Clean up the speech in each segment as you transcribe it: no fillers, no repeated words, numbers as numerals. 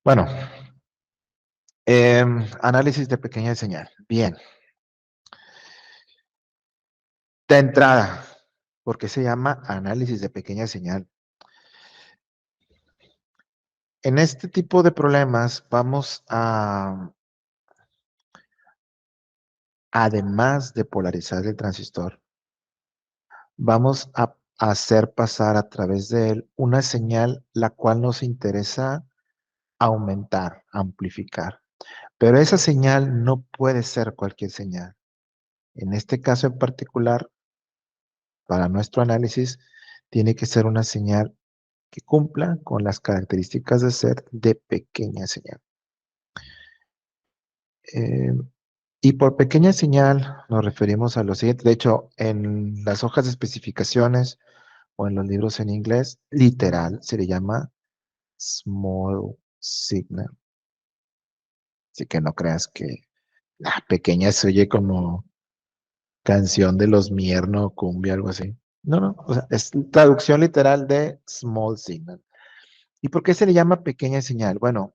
Bueno, análisis de pequeña señal. Bien. De entrada, ¿por qué se llama análisis de pequeña señal? En este tipo de problemas vamos a, además de polarizar el transistor, vamos a hacer pasar a través de él una señal la cual nos interesa aumentar, amplificar. Pero esa señal no puede ser cualquier señal. En este caso en particular, para nuestro análisis, tiene que ser una señal que cumpla con las características de ser de pequeña señal. Eh, y por pequeña señal nos referimos a lo siguiente. De hecho, en las hojas de especificaciones o en los libros en inglés, literal, se le llama small signal. Así que no creas que la pequeña se oye como canción de los Mierno, cumbia, algo así. No, no, o sea, es traducción literal de small signal. ¿Y por qué se le llama pequeña señal? Bueno,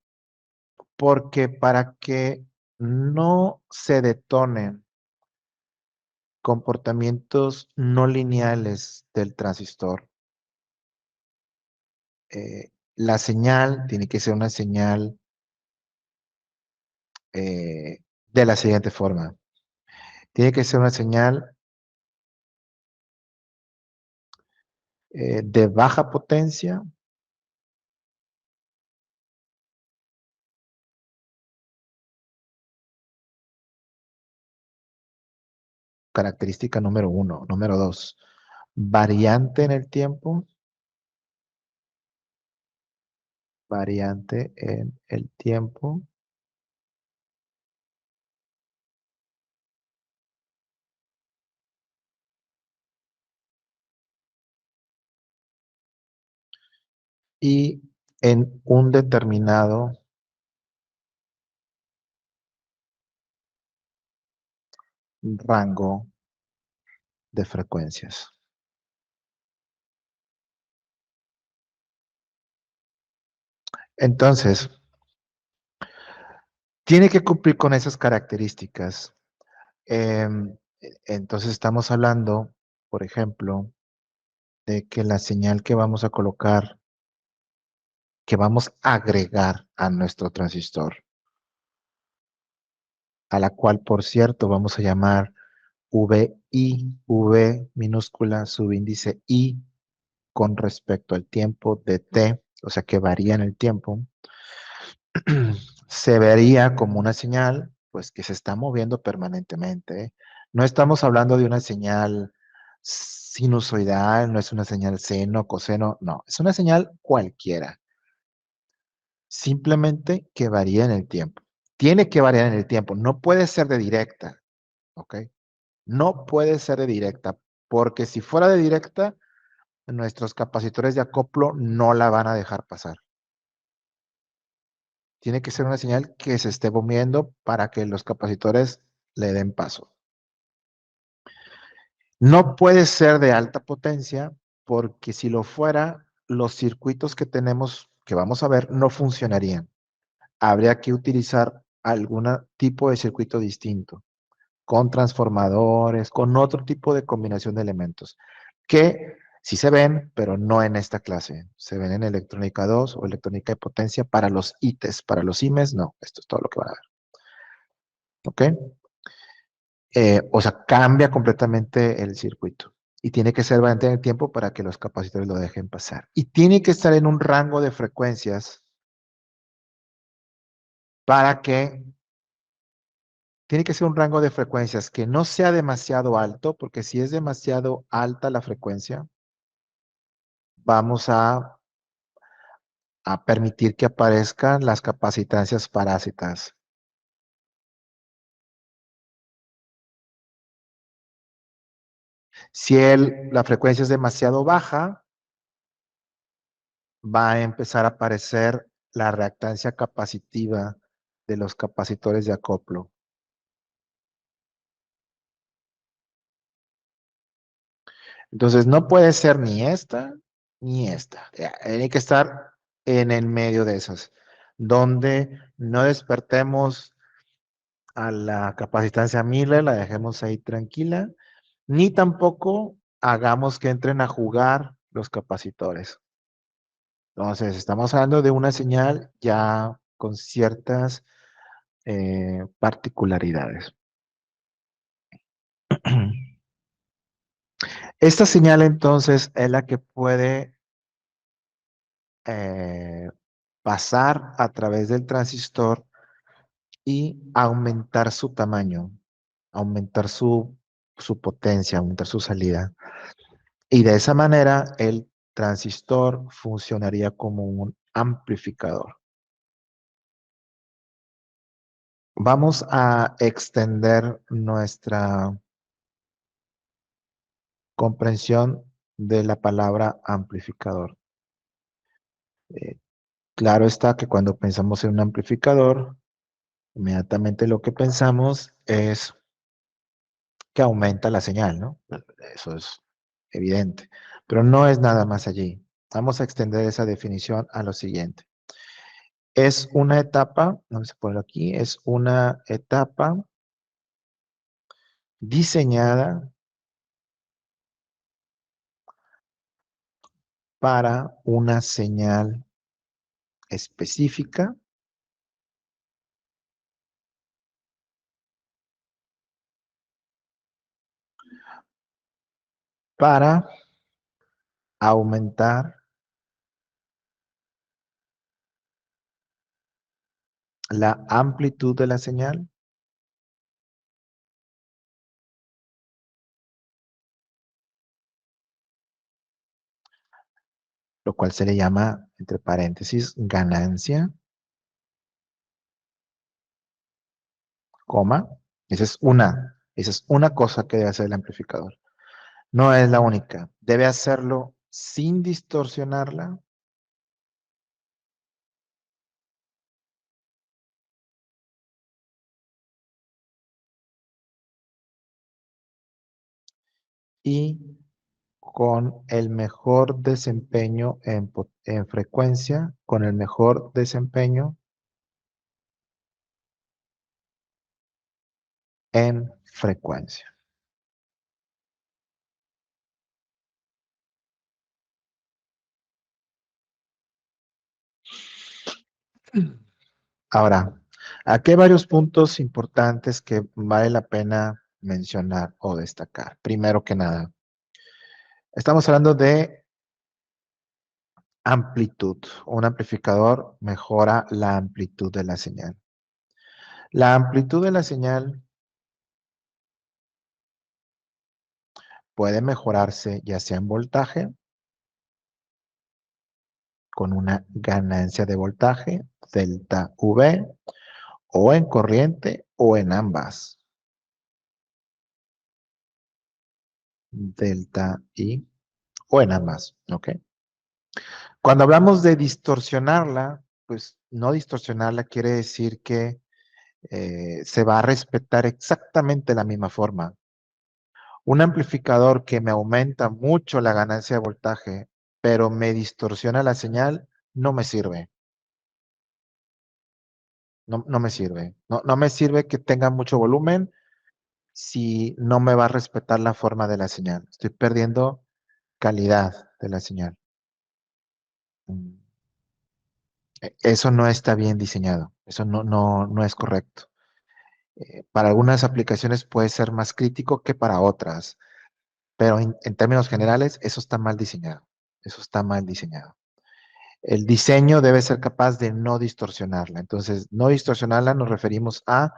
porque para que no se detonen comportamientos no lineales del transistor, la señal tiene que ser una señal de la siguiente forma. Tiene que ser una señal de baja potencia, característica número uno. Número dos, variante en el tiempo, variante en el tiempo. Y en un determinado rango de frecuencias. Entonces, tiene que cumplir con esas características. Entonces estamos hablando, por ejemplo, de que la señal que vamos a colocar, que vamos a agregar a nuestro transistor, a la cual, por cierto, vamos a llamar VI, V minúscula, subíndice I, con respecto al tiempo de T, o sea que varía en el tiempo, se vería como una señal, pues que se está moviendo permanentemente, ¿eh? No estamos hablando de una señal sinusoidal, no es una señal seno, coseno, no, es una señal cualquiera, simplemente que varía en el tiempo. Tiene que variar en el tiempo, no puede ser de directa, ¿ok? No puede ser de directa, porque si fuera de directa, nuestros capacitores de acoplo no la van a dejar pasar. Tiene que ser una señal que se esté moviendo para que los capacitores le den paso. No puede ser de alta potencia porque si lo fuera, los circuitos que tenemos, que vamos a ver, no funcionarían. Habría que utilizar algún tipo de circuito distinto, con transformadores, con otro tipo de combinación de elementos, que sí se ven, pero no en esta clase. Se ven en electrónica 2 o electrónica de potencia para los ITES, para los IMES, no. Esto es todo lo que van a ver. ¿Ok? O sea, cambia completamente el circuito. Y tiene que ser variante en el tiempo para que los capacitores lo dejen pasar. Y tiene que estar en un rango de frecuencias para que, tiene que ser un rango de frecuencias que no sea demasiado alto, porque si es demasiado alta la frecuencia, vamos a permitir que aparezcan las capacitancias parásitas. Si la frecuencia es demasiado baja, va a empezar a aparecer la reactancia capacitiva de los capacitores de acoplo. Entonces, no puede ser ni esta ni esta. Tiene que estar en el medio de esas. donde no despertemos a la capacitancia Miller, la dejemos ahí tranquila, ni tampoco hagamos que entren a jugar los capacitores. Entonces, estamos hablando de una señal ya con ciertas particularidades. Esta señal entonces es la que puede eh, pasar a través del transistor y aumentar su tamaño, aumentar su potencia, aumentar su salida. Y de esa manera el transistor funcionaría como un amplificador. Vamos a extender nuestra comprensión de la palabra amplificador. Eh, claro está que cuando pensamos en un amplificador, inmediatamente lo que pensamos es que aumenta la señal, ¿no? Eso es evidente, pero no es nada más allí. Vamos a extender esa definición a lo siguiente. Es una etapa, vamos a ponerlo aquí, es una etapa diseñada para una señal específica para aumentar la amplitud de la señal, lo cual se le llama, entre paréntesis, ganancia, coma. Esa es una cosa que debe hacer el amplificador. No es la única. Debe hacerlo sin distorsionarla y con el mejor desempeño en frecuencia, con el mejor desempeño en frecuencia. Ahora, aquí hay varios puntos importantes que vale la pena mencionar o destacar. Primero que nada, estamos hablando de amplitud. Un amplificador mejora la amplitud de la señal. La amplitud de la señal puede mejorarse ya sea en voltaje, con una ganancia de voltaje, delta V, o en corriente o en ambas, delta I, o en ambas, ¿ok? Cuando hablamos de distorsionarla, pues no distorsionarla quiere decir que se va a respetar exactamente la misma forma. Un amplificador que me aumenta mucho la ganancia de voltaje, pero me distorsiona la señal, no me sirve. No, no me sirve. No, no me sirve que tenga mucho volumen si no me va a respetar la forma de la señal. Estoy perdiendo calidad de la señal. Mm, Eso no está bien diseñado. Eso no es correcto. Para algunas aplicaciones puede ser más crítico que para otras, pero en términos generales eso está mal diseñado. Eso está mal diseñado. El diseño debe ser capaz de no distorsionarla. Entonces, no distorsionarla nos referimos a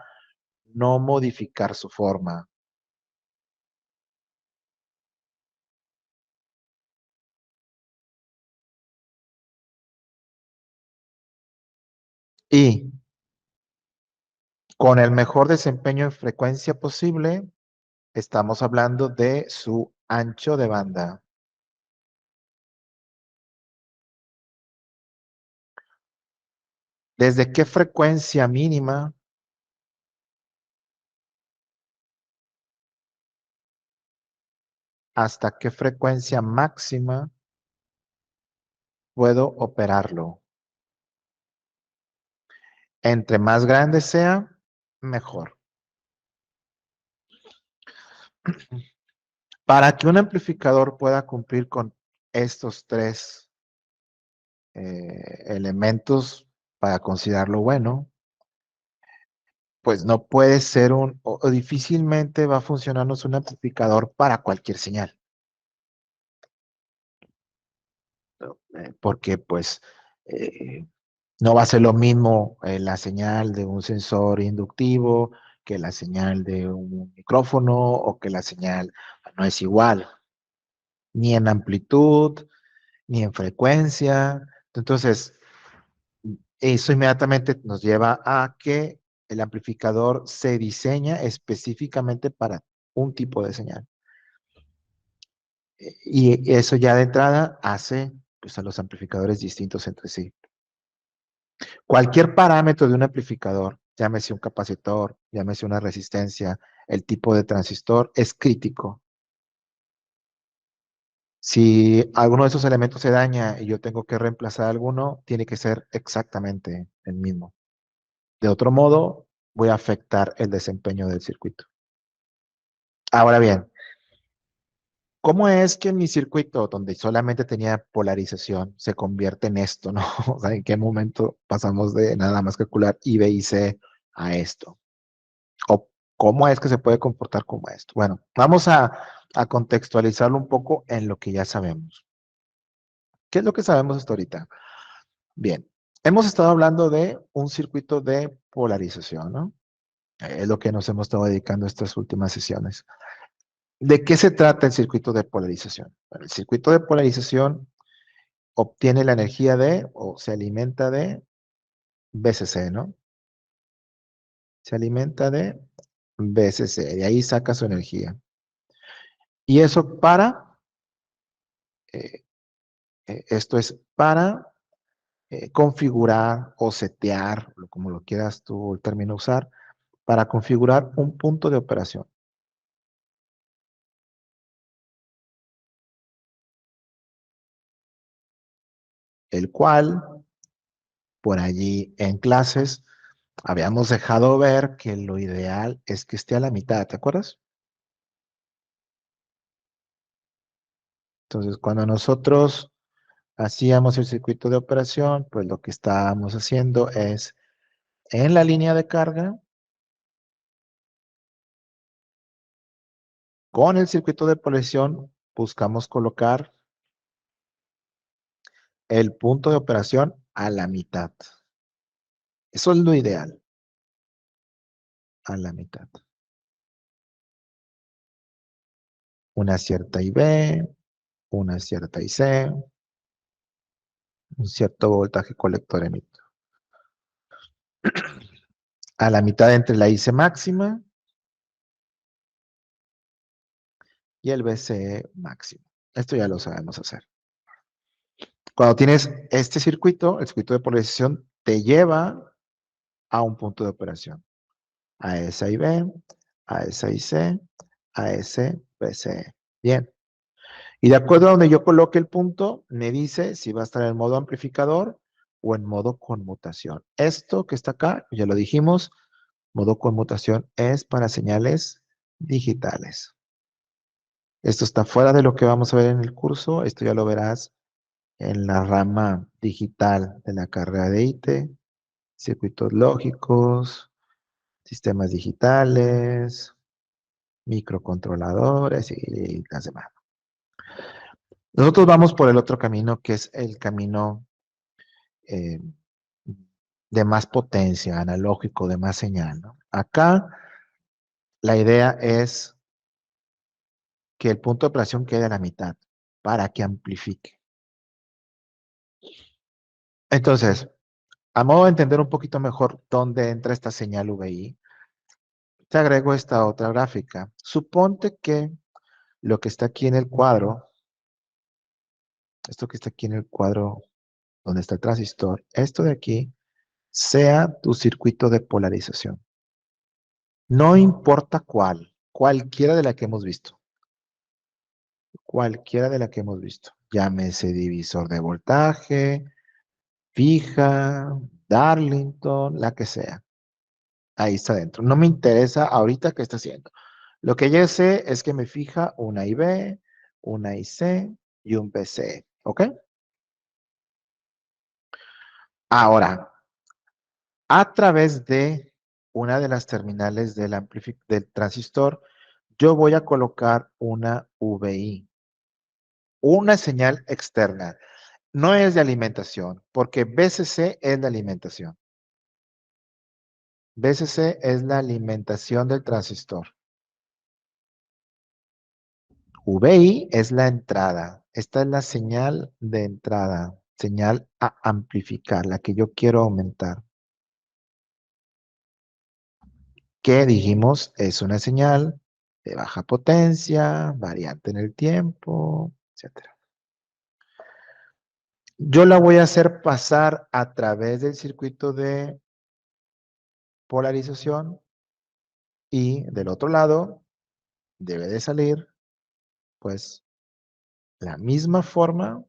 no modificar su forma. Y con el mejor desempeño en frecuencia posible, estamos hablando de su ancho de banda. ¿Desde qué frecuencia mínima hasta qué frecuencia máxima puedo operarlo? Entre más grande sea, mejor. Para que un amplificador pueda cumplir con estos tres elementos para considerarlo bueno, pues no puede ser o difícilmente va a funcionarnos un amplificador para cualquier señal. ¿No? Porque pues eh, no va a ser lo mismo la señal de un sensor inductivo que la señal de un micrófono o que la señal no es igual, ni en amplitud, ni en frecuencia. Entonces, eso inmediatamente nos lleva a que el amplificador se diseña específicamente para un tipo de señal. Y eso ya de entrada hace pues, a los amplificadores distintos entre sí. Cualquier parámetro de un amplificador, llámese un capacitor, llámese una resistencia, el tipo de transistor, es crítico. Si alguno de esos elementos se daña y yo tengo que reemplazar alguno, tiene que ser exactamente el mismo. De otro modo, voy a afectar el desempeño del circuito. Ahora bien, ¿cómo es que mi circuito, donde solamente tenía polarización, se convierte en esto, ¿no? O sea, ¿en qué momento pasamos de nada más calcular I, B y C a esto? ¿O cómo es que se puede comportar como esto? Bueno, vamos a contextualizarlo un poco en lo que ya sabemos. ¿Qué es lo que sabemos hasta ahorita? Bien, hemos estado hablando de un circuito de polarización, ¿no? Es lo que nos hemos estado dedicando estas últimas sesiones. ¿De qué se trata el circuito de polarización? Bueno, el circuito de polarización obtiene la energía de, o se alimenta de BCC, ¿no? Se alimenta de BCC, de ahí saca su energía. Y eso eh, esto es para configurar o setear, como lo quieras tú el término usar, para configurar un punto de operación, el cual por allí en clases habíamos dejado ver que lo ideal es que esté a la mitad, ¿te acuerdas? Entonces, cuando nosotros hacíamos el circuito de operación, pues lo que estábamos haciendo es en la línea de carga, con el circuito de polarización, buscamos colocar el punto de operación a la mitad. Eso es lo ideal, a la mitad. Una cierta IB, una cierta IC, un cierto voltaje colector emitido. A la mitad entre la IC máxima y el BCE máximo. Esto ya lo sabemos hacer. Cuando tienes este circuito, el circuito de polarización te lleva a un punto de operación. A esa IB, a esa IC, a ese BCE. Bien. Y de acuerdo a donde yo coloque el punto, me dice si va a estar en modo amplificador o en modo conmutación. Esto que está acá, ya lo dijimos, modo conmutación es para señales digitales. Esto está fuera de lo que vamos a ver en el curso. Esto ya lo verás en la rama digital de la carrera de IT, circuitos lógicos, sistemas digitales, microcontroladores y las demás. Nosotros vamos por el otro camino, que es el camino eh, de más potencia, analógico, de más señal, ¿no? Acá la idea es que el punto de operación quede a la mitad para que amplifique. Entonces, a modo de entender un poquito mejor dónde entra esta señal VI, te agrego esta otra gráfica. Suponte que lo que está aquí en el cuadro, esto que está aquí en el cuadro donde está el transistor, esto de aquí, sea tu circuito de polarización. No importa cuál, cualquiera de la que hemos visto. Cualquiera de la que hemos visto. Llámese divisor de voltaje, fija, Darlington, la que sea. Ahí está dentro. No me interesa ahorita qué está haciendo. Lo que yo sé es que me fija una IB, una IC y un BC. ¿Ok? Ahora, a través de una de las terminales del transistor, yo voy a colocar una VI, una señal externa. No es de alimentación, porque BCC es la alimentación. BCC es la alimentación del transistor. VI es la entrada. Esta es la señal de entrada, señal a amplificar, la que yo quiero aumentar. Que dijimos es una señal de baja potencia, variante en el tiempo, etcétera. Yo la voy a hacer pasar a través del circuito de polarización y del otro lado debe de salir, pues, la misma forma,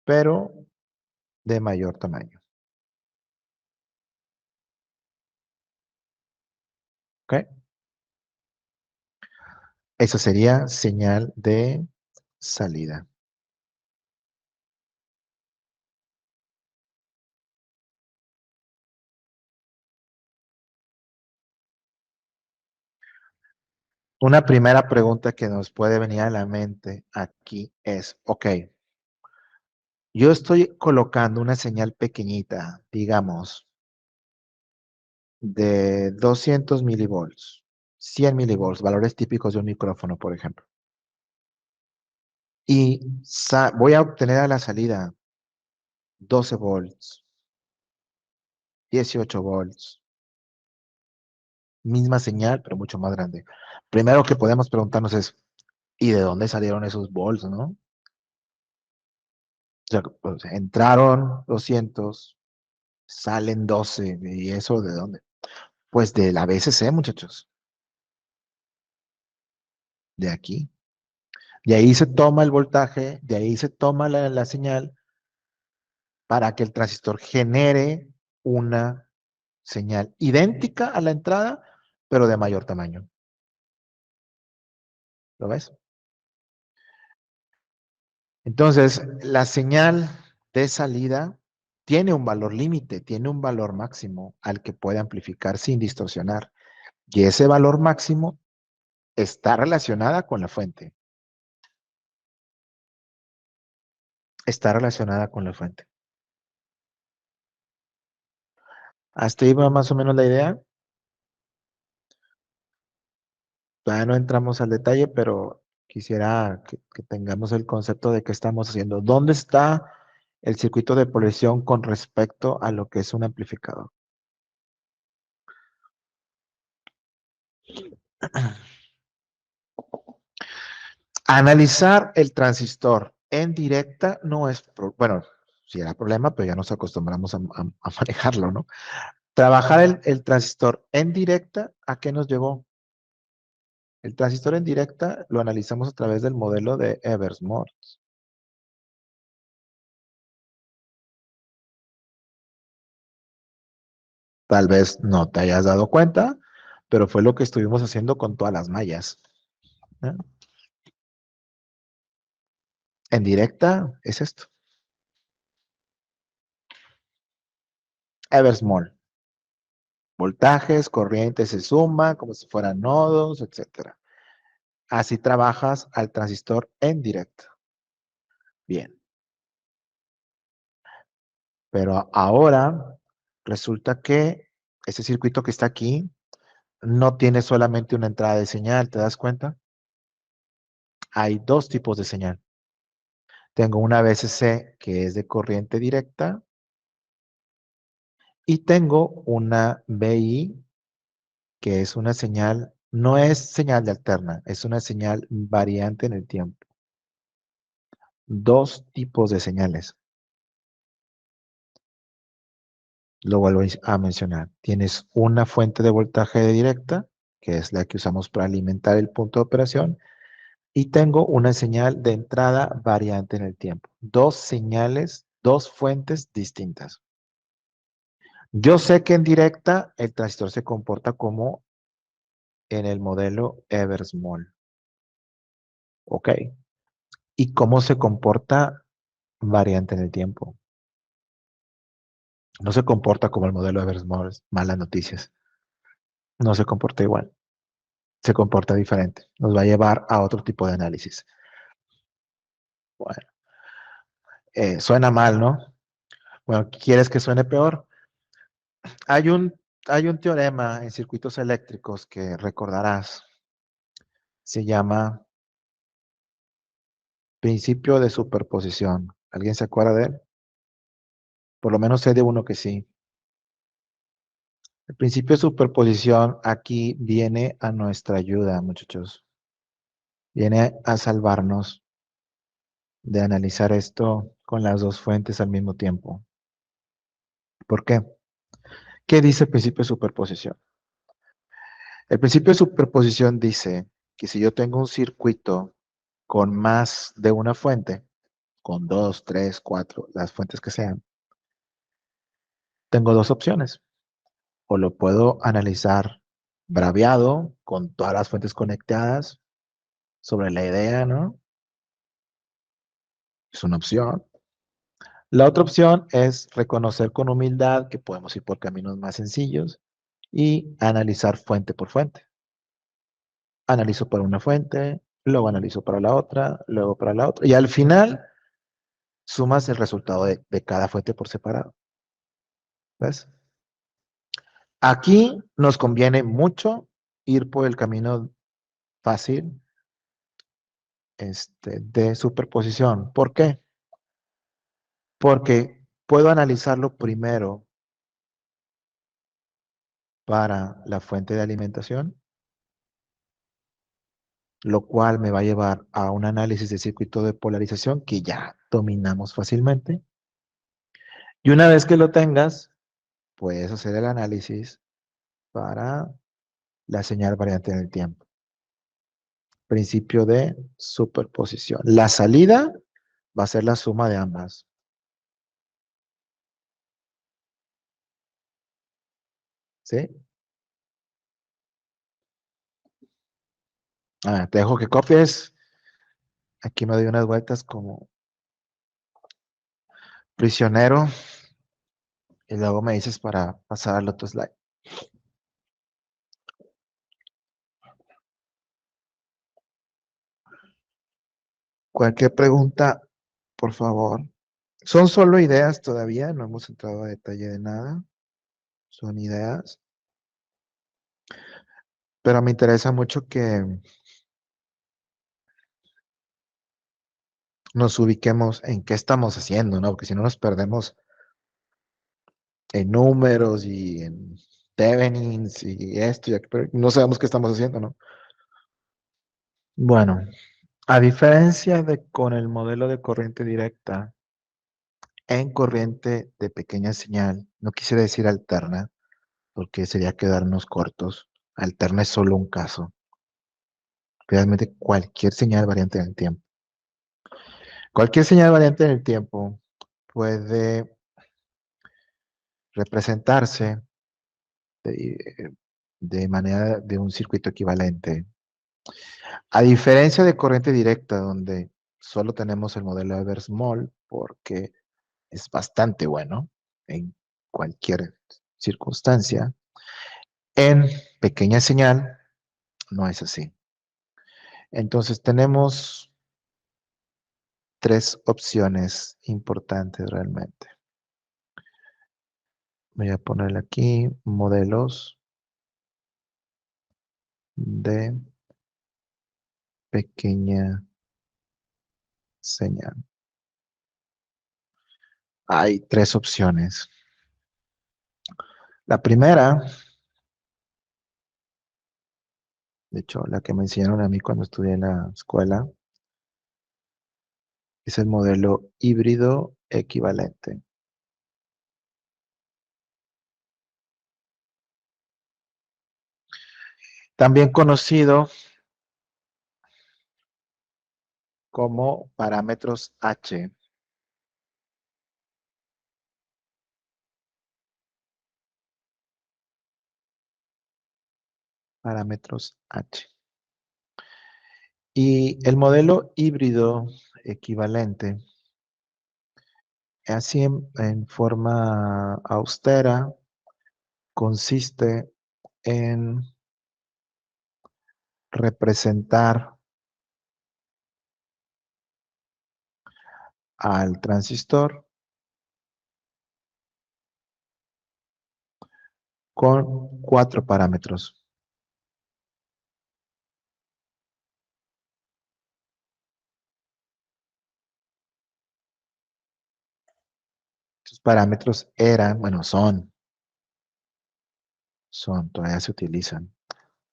pero de mayor tamaño. ¿Ok? Esa sería señal de salida. Una primera pregunta que nos puede venir a la mente aquí es, ok, yo estoy colocando una señal pequeñita, digamos, de 200 milivolts, 100 milivolts, valores típicos de un micrófono, por ejemplo. Y voy a obtener a la salida 12 volts, 18 volts, misma señal, pero mucho más grande. Primero que podemos preguntarnos es, ¿y de dónde salieron esos volts, no? O sea, pues, entraron 200, salen 12, ¿y eso de dónde? Pues de la BCC, muchachos, de aquí. De ahí se toma el voltaje, de ahí se toma la señal para que el transistor genere una señal idéntica a la entrada, pero de mayor tamaño. ¿Lo ves? Entonces, la señal de salida tiene un valor límite, tiene un valor máximo al que puede amplificar sin distorsionar. Y ese valor máximo está relacionada con la fuente. Está relacionada con la fuente. Hasta ahí va más o menos la idea. Todavía no entramos al detalle, pero quisiera que tengamos el concepto de qué estamos haciendo. ¿Dónde está el circuito de polarización con respecto a lo que es un amplificador? Analizar el transistor en directa no es, bueno, sí era problema, pero ya nos acostumbramos a manejarlo, ¿no? Trabajar el transistor en directa, ¿a qué nos llevó? El transistor en directa lo analizamos a través del modelo de Eversmore. Tal vez no te hayas dado cuenta, pero fue lo que estuvimos haciendo con todas las mallas. ¿Eh? En directa es esto. Eversmall. Voltajes, corrientes se suman como si fueran nodos, etcétera. Así trabajas al transistor en directo. Bien. Pero ahora resulta que ese circuito que está aquí no tiene solamente una entrada de señal, ¿te das cuenta? Hay dos tipos de señal. Tengo una VCC que es de corriente directa y tengo una BI que es una señal, no es señal de alterna, es una señal variante en el tiempo. Dos tipos de señales. Lo vuelvo a mencionar. Tienes una fuente de voltaje directa, que es la que usamos para alimentar el punto de operación, y tengo una señal de entrada variante en el tiempo. Dos señales, dos fuentes distintas. Yo sé que en directa el transistor se comporta como en el modelo Eversmall. ¿Ok? ¿Y cómo se comporta variante en el tiempo? No se comporta como el modelo Eversmall. Malas noticias. No se comporta igual. Se comporta diferente. Nos va a llevar a otro tipo de análisis. Bueno, suena mal, ¿no? Bueno, ¿quieres que suene peor? Hay un, hay un teorema en circuitos eléctricos que recordarás. Se llama principio de superposición. ¿Alguien se acuerda de él? Por lo menos sé de uno que sí. El principio de superposición aquí viene a nuestra ayuda, muchachos. Viene a salvarnos de analizar esto con las dos fuentes al mismo tiempo. ¿Por qué? ¿Qué dice el principio de superposición? El principio de superposición dice que si yo tengo un circuito con más de una fuente, con dos, tres, cuatro, las fuentes que sean, tengo dos opciones. O lo puedo analizar braviado con todas las fuentes conectadas sobre la idea, ¿no? Es una opción. La otra opción es reconocer con humildad que podemos ir por caminos más sencillos y analizar fuente por fuente. Analizo para una fuente, luego analizo para la otra, luego para la otra. Y al final sumas el resultado de cada fuente por separado. ¿Ves? Aquí nos conviene mucho ir por el camino fácil de superposición. ¿Por qué? Porque puedo analizarlo primero para la fuente de alimentación, lo cual me va a llevar a un análisis de circuito de polarización que ya dominamos fácilmente. Y una vez que lo tengas, puedes hacer el análisis para la señal variante en el tiempo. Principio de superposición. La salida va a ser la suma de ambas. ¿Sí? Te dejo que copies. Aquí me doy unas vueltas como prisionero y luego me dices para pasar al otro slide. Cualquier pregunta, por favor. Son solo ideas todavía, no hemos entrado a detalle de nada. Son ideas. Pero me interesa mucho que nos ubiquemos en qué estamos haciendo, ¿no? Porque si no nos perdemos en números y en Thevenins y esto y aquello, pero no sabemos qué estamos haciendo, ¿no? Bueno, a diferencia de con el modelo de corriente directa, en corriente de pequeña señal, no quise decir alterna, porque sería quedarnos cortos. Alterna es solo un caso. Realmente cualquier señal variante en el tiempo. Cualquier señal variante en el tiempo puede representarse de, de manera de un circuito equivalente. A diferencia de corriente directa, donde solo tenemos el modelo de Eversmall, porque es bastante bueno en cualquier circunstancia, en pequeña señal no es así. Entonces tenemos tres opciones importantes realmente. Voy a ponerle aquí modelos de pequeña señal. Hay tres opciones. La primera, de hecho, la que me enseñaron a mí cuando estudié en la escuela, es el modelo híbrido equivalente. También conocido como parámetros H. parámetros H. Y el modelo híbrido equivalente, así en forma austera, consiste en representar al transistor con 4 parámetros. Estos parámetros eran, bueno, todavía se utilizan.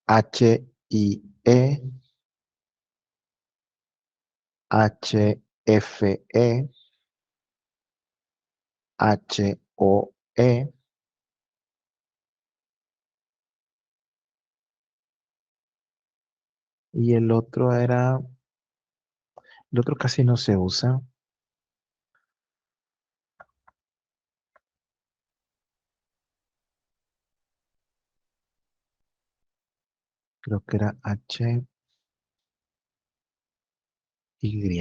H I E, H F E, H O E, y el otro casi no se usa. Creo que era H Y.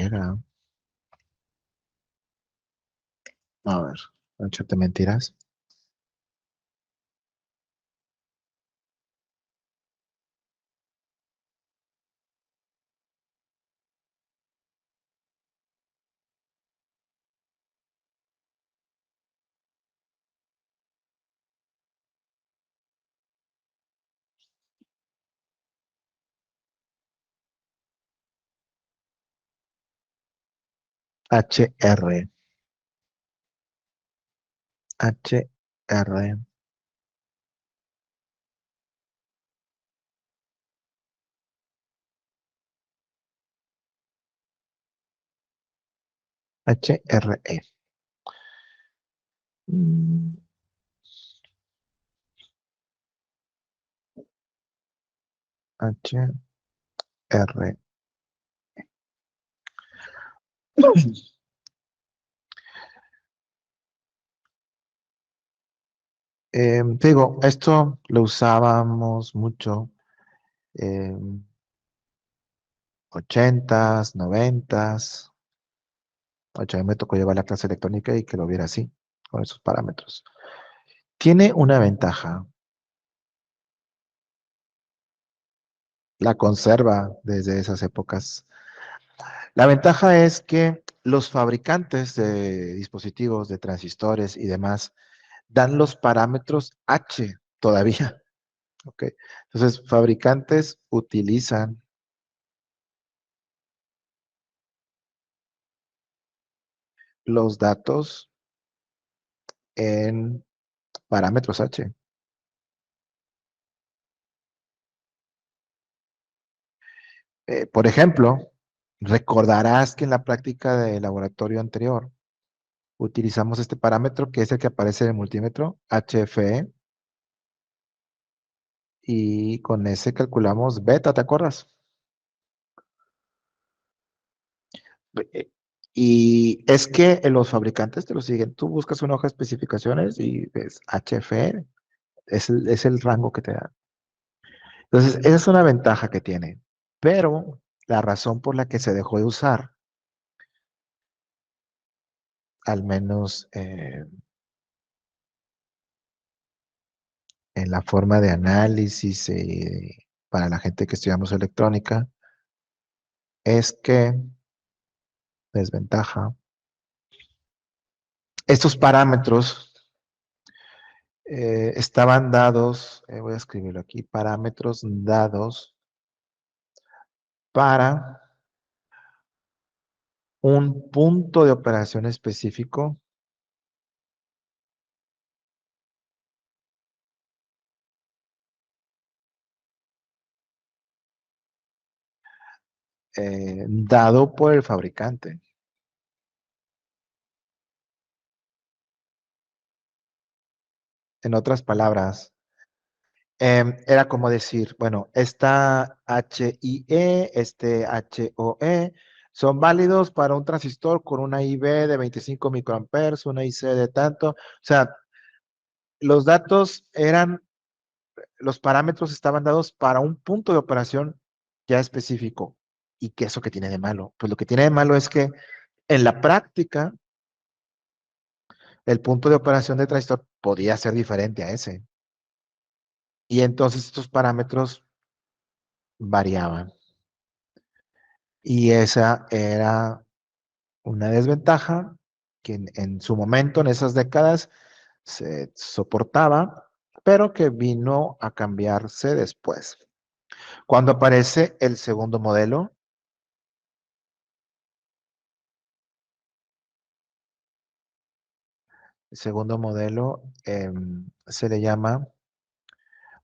A ver, no te mentiras. HR, HR, HRE. Mm, HR. Te digo, esto lo usábamos mucho en 80s, 90s. A mí me tocó llevar la clase electrónica y que lo viera así, con esos parámetros. Tiene una ventaja, la conserva desde esas épocas. La ventaja es que los fabricantes de dispositivos, de transistores y demás, dan los parámetros H todavía. ¿Ok? Entonces, fabricantes utilizan los datos en parámetros H. Por ejemplo, recordarás que en la práctica de laboratorio anterior utilizamos este parámetro que es el que aparece en el multímetro, HFE, y con ese calculamos beta, ¿te acuerdas? Eh, Y es que los fabricantes te lo siguen. Tú buscas una hoja de especificaciones y ves HFE, es el rango que te da. Entonces, esa es una ventaja que tiene. Pero la razón por la que se dejó de usar, al menos en la forma de análisis para la gente que estudiamos electrónica, es que, desventaja, estos parámetros estaban dados, voy a escribirlo aquí, parámetros dados para un punto de operación específico dado por el fabricante. En otras palabras, era como decir, bueno, esta HIE, este HOE, son válidos para un transistor con una IB de 25 microamperes, una IC de tanto. O sea, los datos eran los parámetros estaban dados para un punto de operación ya específico. ¿Y qué es eso que tiene de malo? Pues lo que tiene de malo es que en la práctica el punto de operación de transistor podía ser diferente a ese. Y entonces estos parámetros variaban. Y esa era una desventaja que en su momento, en esas décadas, se soportaba, pero que vino a cambiarse después. Cuando aparece el segundo modelo se le llama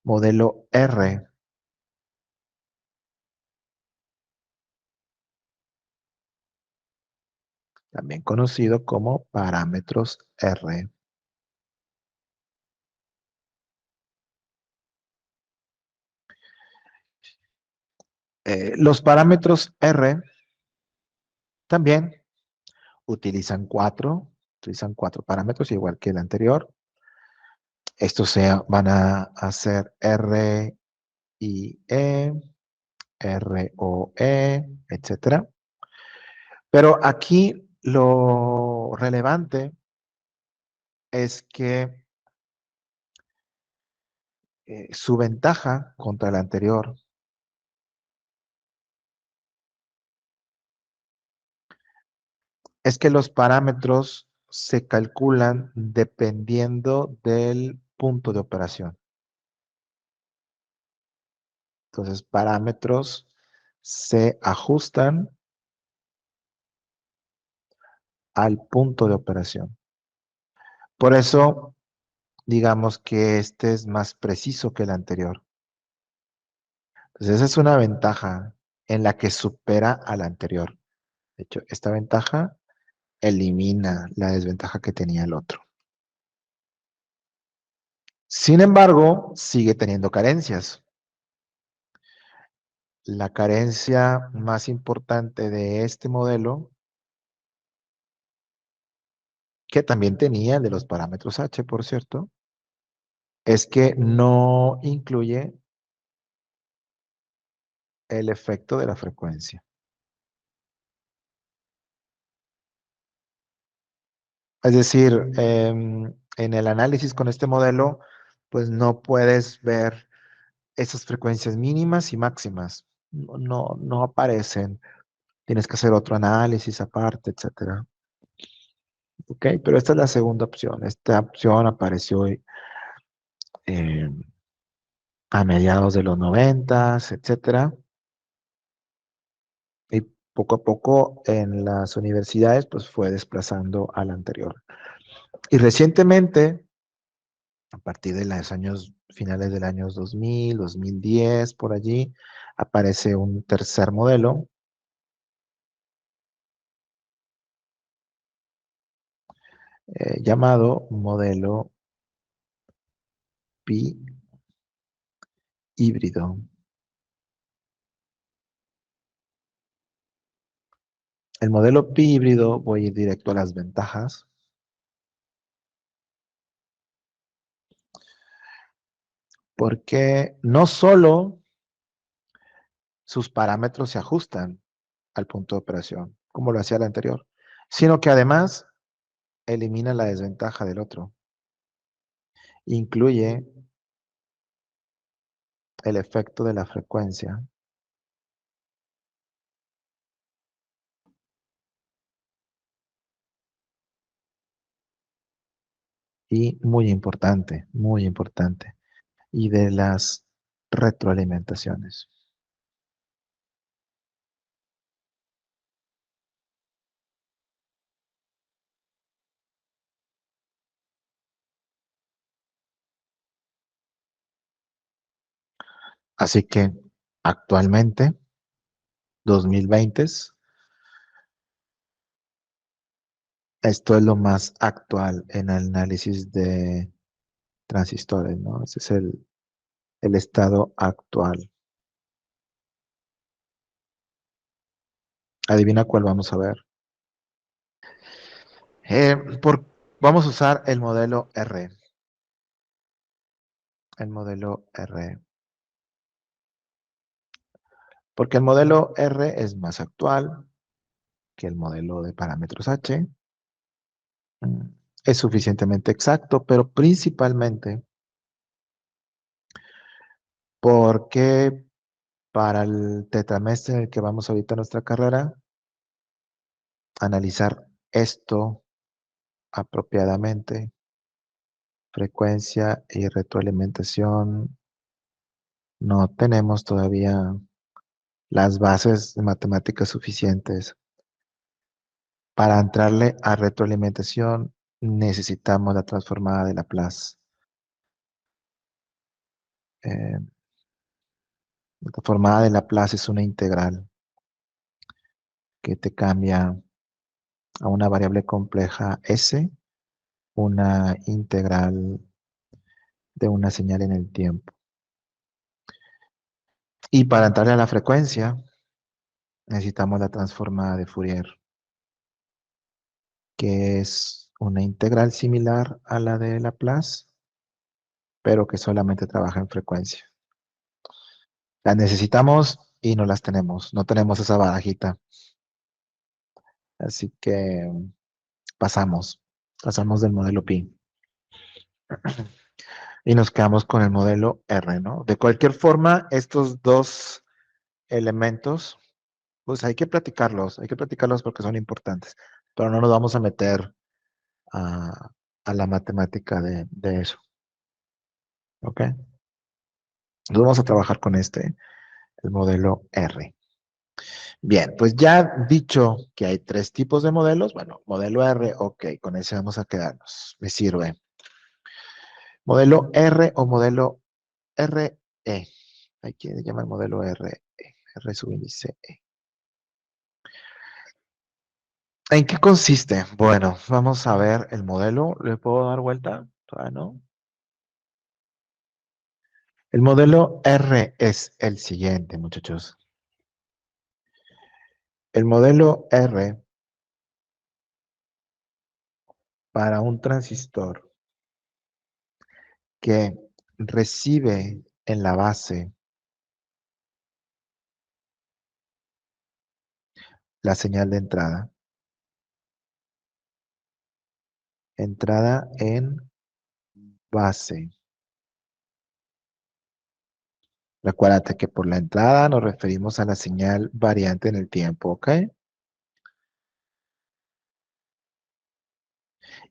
modelo R, también conocido como parámetros R. Los parámetros R también utilizan cuatro parámetros, igual que el anterior. Estos van a ser R I E, R O E, etcétera. Pero aquí lo relevante es que su ventaja contra el anterior es que los parámetros se calculan dependiendo del punto de operación. Entonces, parámetros se ajustan al punto de operación. Por eso, digamos que este es más preciso que el anterior. Entonces, esa es una ventaja en la que supera al anterior. De hecho, esta ventaja elimina la desventaja que tenía el otro. Sin embargo, sigue teniendo carencias. La carencia más importante de este modelo, que también tenía el de los parámetros H, por cierto, es que no incluye el efecto de la frecuencia. Es decir, en el análisis con este modelo, pues no puedes ver esas frecuencias mínimas y máximas. No aparecen. Tienes que hacer otro análisis aparte, etcétera. Ok, pero esta es la segunda opción. Esta opción apareció eh, a mediados de los noventas, etcétera. Y poco a poco en las universidades pues fue desplazando al anterior. Y recientemente, a partir de los años finales del año 2000, 2010, por allí, aparece un tercer modelo llamado modelo pi híbrido. El modelo pi híbrido, voy a ir directo a las ventajas, porque no solo sus parámetros se ajustan al punto de operación, como lo hacía el anterior, sino que además elimina la desventaja del otro. Incluye el efecto de la frecuencia y muy importante, y de las retroalimentaciones. Así que actualmente, 2020, esto es lo más actual en el análisis de transistores, ¿no? Ese es el estado actual. Adivina cuál vamos a ver. Eh, por, vamos a usar el modelo R. el modelo R. Porque el modelo R es más actual que el modelo de parámetros H. Mm, Es suficientemente exacto, pero principalmente porque para el tetramestre en el que vamos ahorita en nuestra carrera, analizar esto apropiadamente, frecuencia y retroalimentación, no tenemos todavía las bases de matemáticas suficientes. Para entrarle a retroalimentación, necesitamos la transformada de Laplace. Eh, la transformada de Laplace es una integral que te cambia a una variable compleja S, una integral de una señal en el tiempo. Y para entrarle a la frecuencia, necesitamos la transformada de Fourier, que es una integral similar a la de Laplace, pero que solamente trabaja en frecuencia. Las necesitamos y no las tenemos. No tenemos esa barajita. Así que pasamos del modelo pi y nos quedamos con el modelo R, ¿no? De cualquier forma, estos dos elementos, pues hay que platicarlos porque son importantes, pero no nos vamos a meter a la matemática de eso, ¿ok? Entonces vamos a trabajar con el modelo R. Bien, pues ya dicho que hay tres tipos de modelos, bueno, modelo R, ok, con ese vamos a quedarnos, me sirve. Modelo R o modelo RE. Hay quien le llama el modelo RE, R subíndice E. ¿En qué consiste? Bueno, vamos a ver el modelo. ¿Le puedo dar vuelta? Todavía no. El modelo R es el siguiente, muchachos. El modelo R para un transistor que recibe en la base la señal de entrada en base. Recuérdate que por la entrada nos referimos a la señal variante en el tiempo, ¿ok?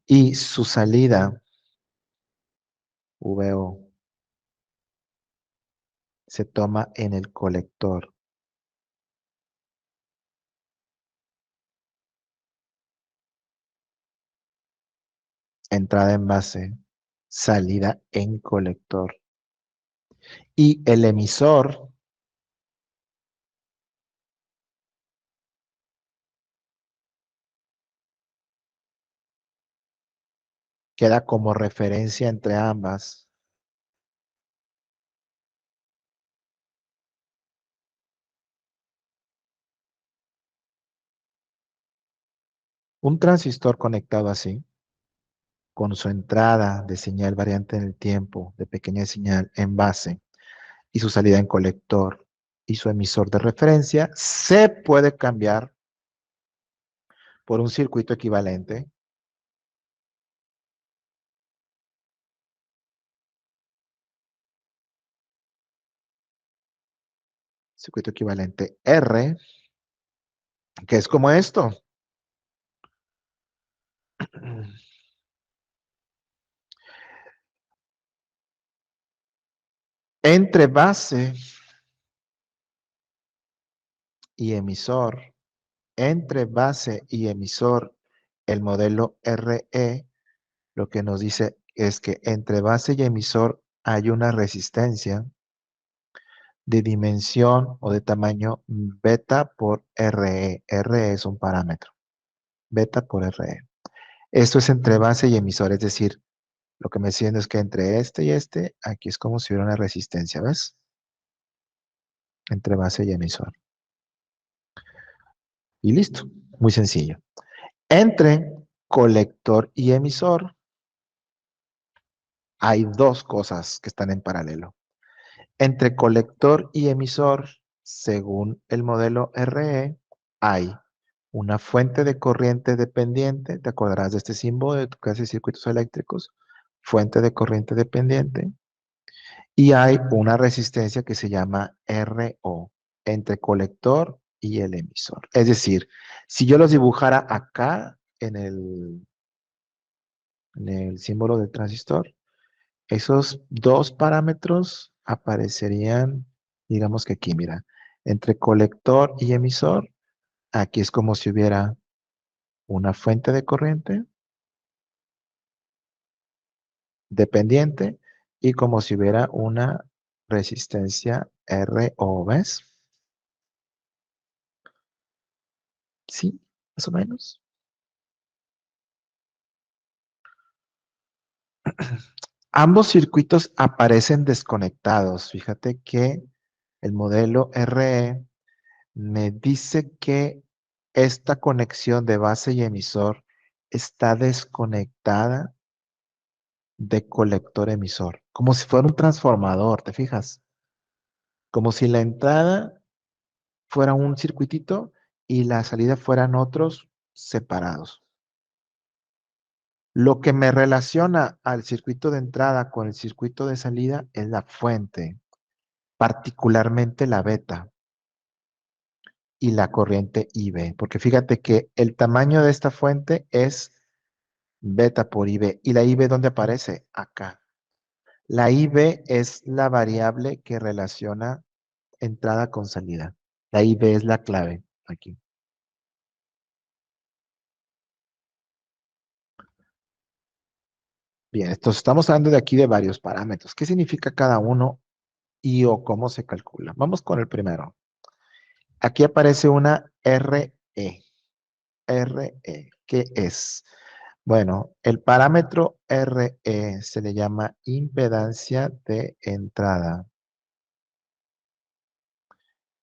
Y su salida, VO, se toma en el colector. Entrada en base, salida en colector. Y el emisor queda como referencia entre ambas. Un transistor conectado así, con su entrada de señal variante en el tiempo, de pequeña señal en base, y su salida en colector, y su emisor de referencia, se puede cambiar por un circuito equivalente. Circuito equivalente R, que es como esto. Entre base y emisor, entre base y emisor, el modelo RE lo que nos dice es que entre base y emisor hay una resistencia de dimensión o de tamaño beta por RE. RE es un parámetro. Beta por RE. Esto es entre base y emisor, es decir, lo que me diciendo es que entre este y este, aquí es como si hubiera una resistencia, ¿ves? Entre base y emisor. Y listo, muy sencillo. Entre colector y emisor hay dos cosas que están en paralelo. Entre colector y emisor, según el modelo RE, hay una fuente de corriente dependiente, te acordarás de este símbolo de tu clase de circuitos eléctricos, fuente de corriente dependiente, y hay una resistencia que se llama RO, entre colector y el emisor. Es decir, si yo los dibujara acá en el símbolo del transistor, esos dos parámetros aparecerían, digamos que aquí, mira, entre colector y emisor, aquí es como si hubiera una fuente de corriente dependiente y como si hubiera una resistencia RO, ¿ves? Sí, más o menos. Ambos circuitos aparecen desconectados. Fíjate que el modelo RE me dice que esta conexión de base y emisor está desconectada de colector emisor, como si fuera un transformador, ¿te fijas? Como si la entrada fuera un circuitito y la salida fueran otros separados. Lo que me relaciona al circuito de entrada con el circuito de salida es la fuente, particularmente la beta y la corriente IB, porque fíjate que el tamaño de esta fuente es beta por IB. ¿Y la IB dónde aparece? Acá. La IB es la variable que relaciona entrada con salida. La IB es la clave aquí. Bien, entonces estamos hablando de aquí de varios parámetros. ¿Qué significa cada uno y o cómo se calcula? Vamos con el primero. Aquí aparece una RE. RE, ¿qué es? Bueno, el parámetro RE se le llama impedancia de entrada.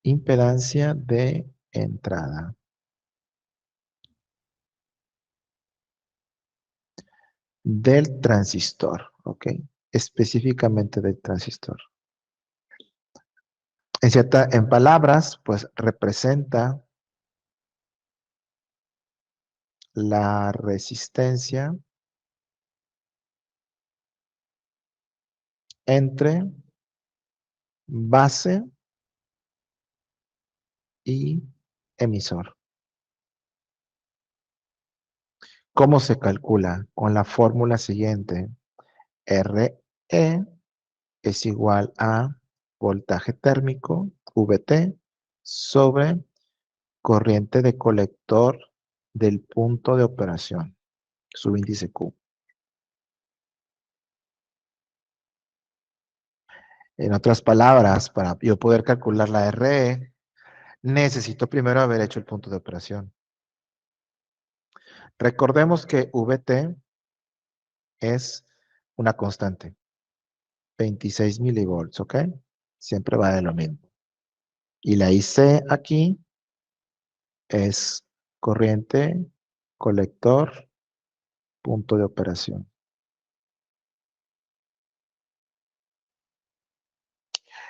Impedancia de entrada del transistor, ¿ok? Específicamente del transistor. En palabras, pues representa la resistencia entre base y emisor. ¿Cómo se calcula? Con la fórmula siguiente. RE es igual a voltaje térmico, VT, sobre corriente de colector del punto de operación, su índice Q. En otras palabras, para yo poder calcular la RE, necesito primero haber hecho el punto de operación. Recordemos que VT es una constante, 26 milivolts, ¿ok? Siempre va de lo mismo. Y la IC aquí es corriente, colector, punto de operación.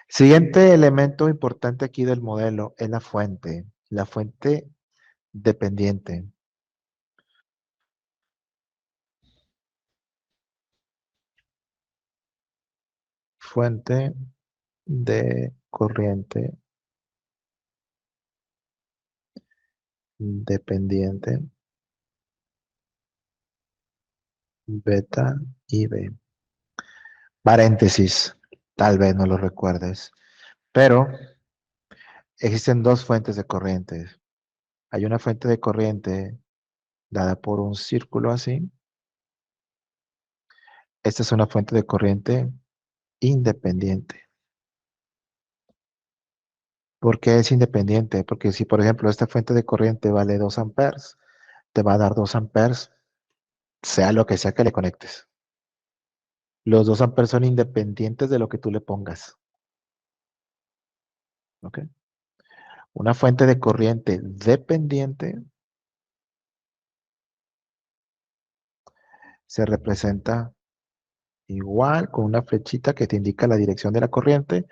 Siguiente elemento importante aquí del modelo es la fuente dependiente. Fuente de corriente dependiente, beta y B. Paréntesis, tal vez no lo recuerdes, pero existen dos fuentes de corriente. Hay una fuente de corriente dada por un círculo así. Esta es una fuente de corriente independiente. ¿Por qué es independiente? Porque si, por ejemplo, esta fuente de corriente vale 2 amperes, te va a dar 2 amperes, sea lo que sea que le conectes. Los 2 amperes son independientes de lo que tú le pongas. ¿Ok? Una fuente de corriente dependiente se representa igual con una flechita que te indica la dirección de la corriente,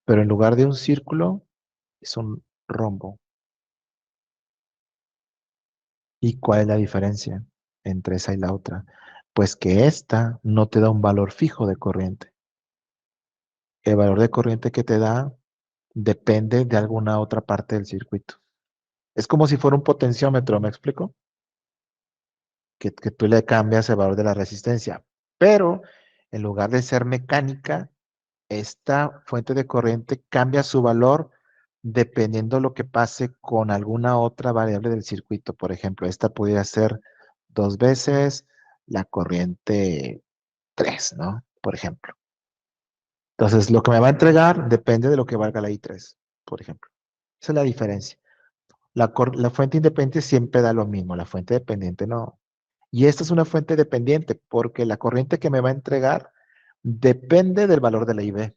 pero en lugar de un círculo es un rombo. ¿Y cuál es la diferencia entre esa y la otra? Pues que esta no te da un valor fijo de corriente. El valor de corriente que te da depende de alguna otra parte del circuito. Es como si fuera un potenciómetro, ¿me explico? Que tú le cambias el valor de la resistencia. Pero en lugar de ser mecánica, esta fuente de corriente cambia su valor dependiendo lo que pase con alguna otra variable del circuito. Por ejemplo, esta pudiera ser 2 veces la corriente 3, ¿no? Por ejemplo. Entonces, lo que me va a entregar depende de lo que valga la I3, por ejemplo. Esa es la diferencia. La fuente independiente siempre da lo mismo, la fuente dependiente no. Y esta es una fuente dependiente porque la corriente que me va a entregar depende del valor de la IB.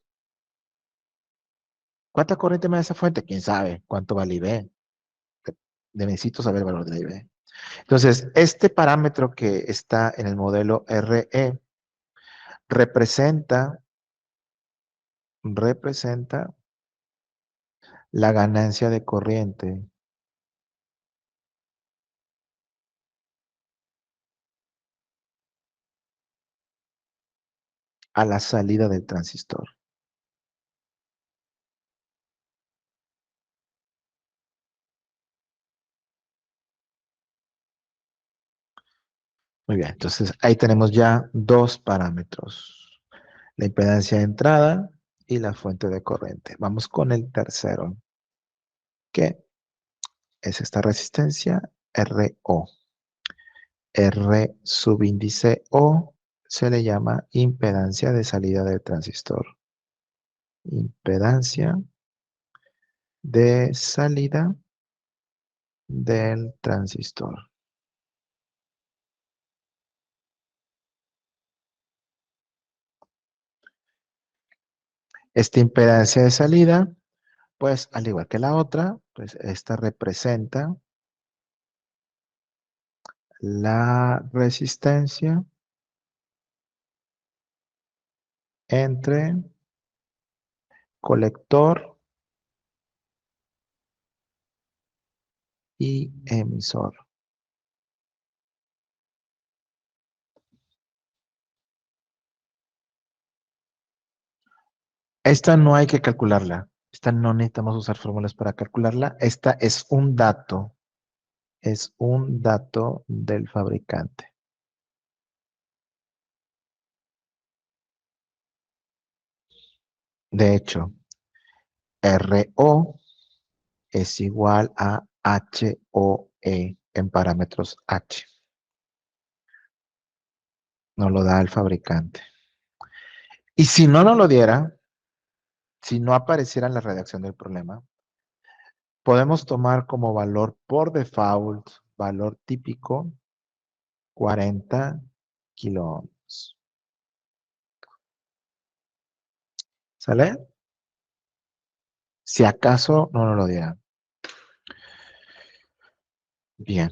¿Cuánta corriente me da esa fuente? ¿Quién sabe cuánto vale IB? Necesito saber el valor de la IB. Entonces, este parámetro que está en el modelo RE representa, representa la ganancia de corriente a la salida del transistor. Muy bien, entonces ahí tenemos ya dos parámetros. La impedancia de entrada y la fuente de corriente. Vamos con el tercero, que es esta resistencia RO. R subíndice O se le llama impedancia de salida del transistor. Impedancia de salida del transistor. Esta impedancia de salida, pues al igual que la otra, pues esta representa la resistencia entre colector y emisor. Esta no hay que calcularla. Esta no necesitamos usar fórmulas para calcularla. Esta es un dato del fabricante. De hecho, RO es igual a HOE en parámetros H. No lo da el fabricante. Y si no nos lo diera, si no apareciera en la redacción del problema, podemos tomar como valor por default, valor típico, 40 kiloohms. ¿Sale? Si acaso no nos lo dieran. Bien.